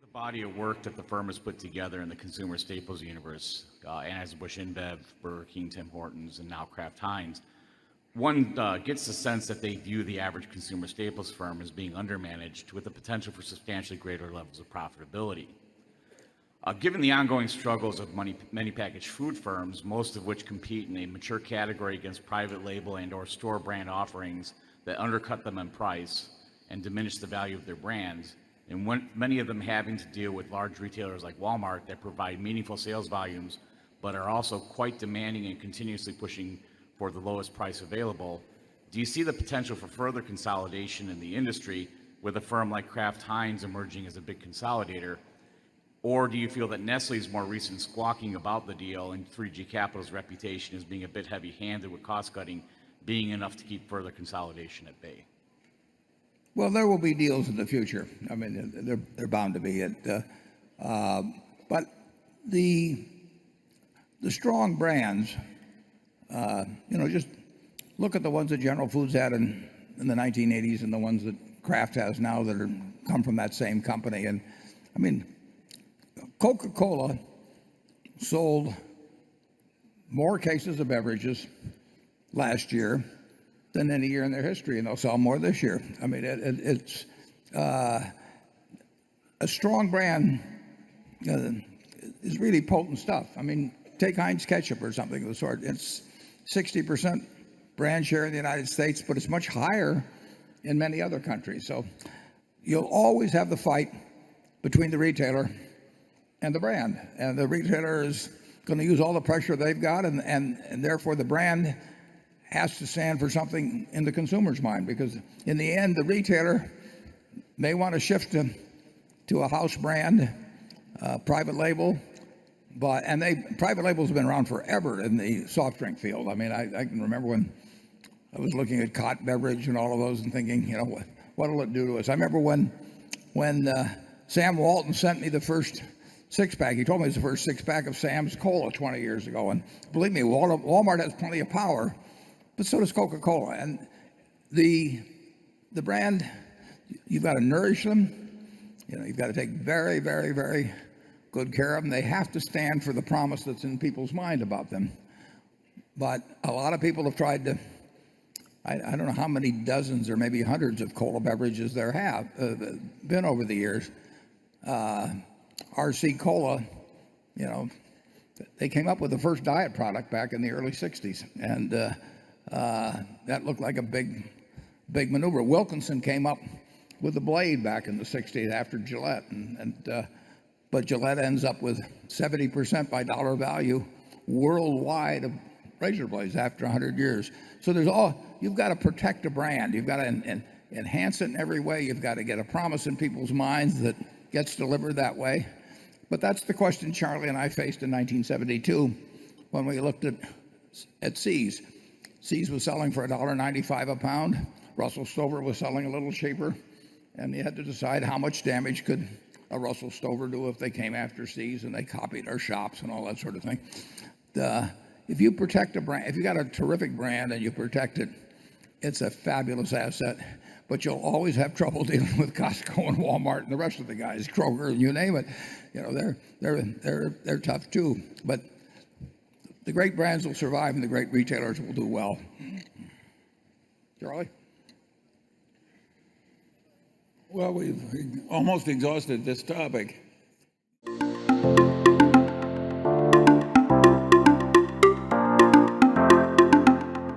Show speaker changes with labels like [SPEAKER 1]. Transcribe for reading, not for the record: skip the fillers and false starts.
[SPEAKER 1] The body of work that the firm has put together in the consumer staples universe, Anheuser-Busch InBev, Burger King, Tim Hortons, and now Kraft Heinz, one gets the sense that they view the average consumer staples firm as being undermanaged with the potential for substantially greater levels of profitability. Given the ongoing struggles of many packaged food firms, most of which compete in a mature category against private label and or store brand offerings that undercut them in price and diminish the value of their brands, and many of them having to deal with large retailers like Walmart that provide meaningful sales volumes, but are also quite demanding and continuously pushing for the lowest price available, do you see the potential for further consolidation in the industry with a firm like Kraft Heinz emerging as a big consolidator? Or do you feel that Nestle's more recent squawking about the deal and 3G Capital's reputation as being a bit heavy-handed with cost-cutting being enough to keep further consolidation at bay?
[SPEAKER 2] Well, there will be deals in the future. I mean, they're bound to be. But the strong brands, just look at the ones that General Foods had in the 1980s and the ones that Kraft has now that come from that same company. And I mean, Coca-Cola sold more cases of beverages last year than any year in their history, and they'll sell more this year. I mean, it's a strong brand is really potent stuff. I mean, take Heinz ketchup or something of the sort. It's 60% brand share in the United States, but it's much higher in many other countries. So you'll always have the fight between the retailer and the brand, and the retailer is going to use all the pressure they've got, and therefore the brand has to stand for something in the consumer's mind, because in the end the retailer may want to shift to a house brand, private label, private labels have been around forever in the soft drink field. I mean, I can remember when I was looking at Cott Beverage and all of those and thinking, what will it do to us? I remember when Sam Walton sent me the first six-pack. He told me it was the first six-pack of Sam's Cola 20 years ago. And believe me, Walmart has plenty of power, but so does Coca-Cola. And the brand, you've got to nourish them. You've got to take very, very, very good care of them. They have to stand for the promise that's in people's mind about them. But a lot of people have tried to, I don't know how many dozens or maybe hundreds of cola beverages there have been over the years. RC Cola, they came up with the first diet product back in the early 60s, and that looked like a big maneuver. Wilkinson came up with the blade back in the 60s after Gillette, but Gillette ends up with 70% by dollar value worldwide of razor blades after 100 years. So you've got to protect a brand. You've got to enhance it in every way. You've got to get a promise in people's minds that gets delivered that way. But that's the question Charlie and I faced in 1972 when we looked at See's. See's was selling for $1.95 a pound. Russell Stover was selling a little cheaper. And you had to decide how much damage could a Russell Stover do if they came after See's and they copied our shops and all that sort of thing. If you protect a brand, if you got a terrific brand and you protect it, it's a fabulous asset. But you'll always have trouble dealing with Costco and Walmart and the rest of the guys, Kroger and you name it. They're tough too. But the great brands will survive and the great retailers will do well. Charlie?
[SPEAKER 3] Well, we've almost exhausted this topic.